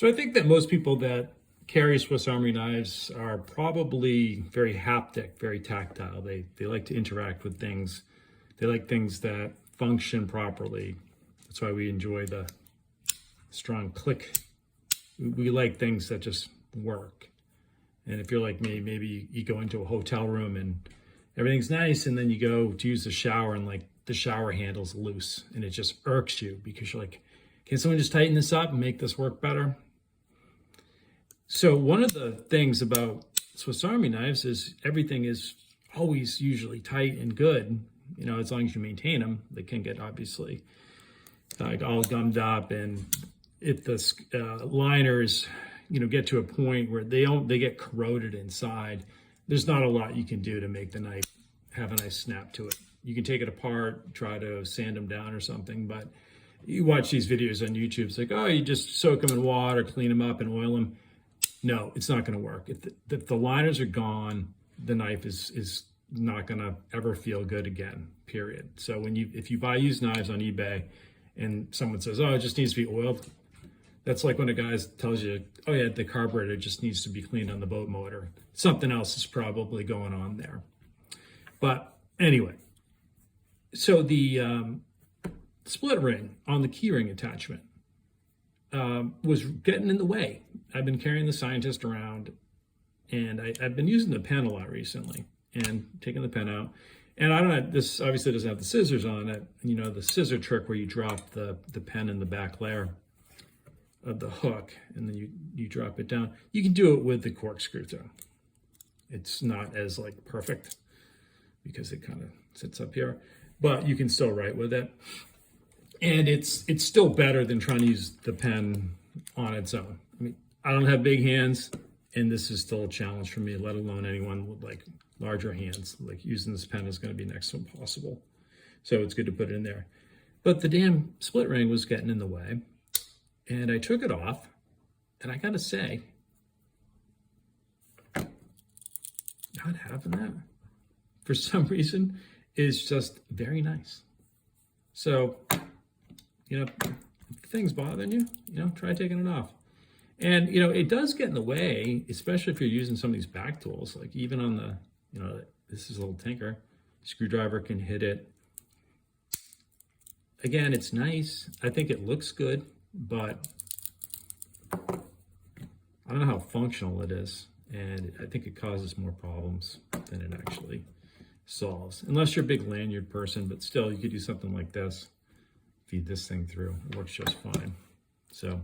So I think that most people that carry Swiss Army knives are probably very haptic, very tactile. They like to interact with things. They like things that function properly. That's why we enjoy the strong click. We like things that just work. And if you're like me, maybe you go into a hotel room and everything's nice, and then you go to use the shower and like the shower handle's loose and it just irks you because you're like, can someone just tighten this up and make this work better? So one of the things about Swiss Army knives is everything is always usually tight and good. You know, as long as you maintain them. They can get obviously like all gummed up, and if the liners, you know, get to a point where they get corroded inside, there's not a lot you can do to make the knife have a nice snap to it. You can take it apart, try to sand them down or something, but you watch these videos on YouTube, it's like, oh, you just soak them in water, clean them up and oil them. No, it's not going to work. If the liners are gone, the knife is not going to ever feel good again, period. So if you buy used knives on eBay and someone says, oh, it just needs to be oiled, that's like when a guy tells you, oh yeah, the carburetor just needs to be cleaned on the boat motor. Something else is probably going on there. But anyway, so the split ring on the keyring attachment was getting in the way. I've been carrying the Scientist around, and I've been using the pen a lot recently and taking the pen out. And I don't know, this obviously doesn't have the scissors on it. You know, the scissor trick where you drop the pen in the back layer of the hook and then you drop it down. You can do it with the corkscrew too. It's not as like perfect because it kind of sits up here, but you can still write with it. And it's still better than trying to use the pen on its own. I mean, I don't have big hands, and this is still a challenge for me, let alone anyone with like larger hands. Like using this pen is going to be next to impossible. So it's good to put it in there. But the damn split ring was getting in the way, and I took it off, and I got to say, not having that for some reason is just very nice. So, you know, if things bothering you, you know, try taking it off. And, you know, it does get in the way, especially if you're using some of these back tools, like even on the, you know, this is a little tinker, screwdriver can hit it. Again, it's nice. I think it looks good, but I don't know how functional it is. And I think it causes more problems than it actually solves. Unless you're a big lanyard person, but still you could do something like this. Feed this thing through, it works just fine. So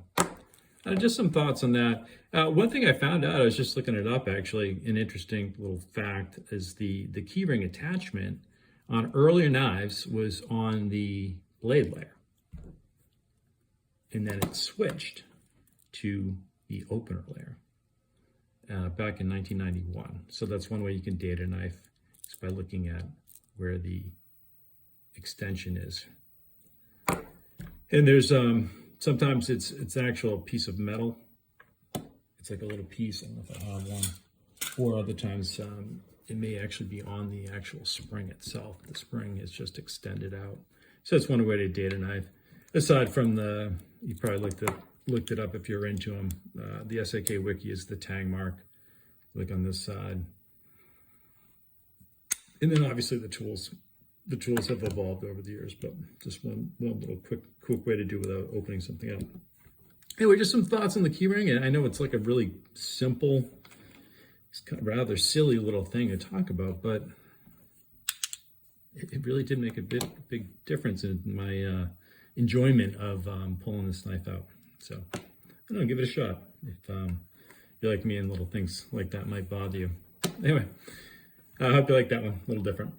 just some thoughts on that. One thing I found out, I was just looking it up actually, an interesting little fact is the keyring attachment on earlier knives was on the blade layer. And then it switched to the opener layer back in 1991. So that's one way you can date a knife, is by looking at where the extension is. And there's sometimes it's an actual piece of metal. It's like a little piece. I don't know if I have one. Or other times it may actually be on the actual spring itself. The spring is just extended out. So it's one way to date a knife. Aside from you probably looked it up if you're into them. The SAK wiki is the tang mark, like on this side. And then obviously the tools. The tools have evolved over the years, but just one little quick way to do without opening something up. Anyway, just some thoughts on the keyring. And I know it's like a really simple, it's kind of rather silly little thing to talk about, but it really did make a big difference in my enjoyment of pulling this knife out. So I don't know, give it a shot if you're like me and little things like that might bother you. Anyway, I hope you like that one, a little different.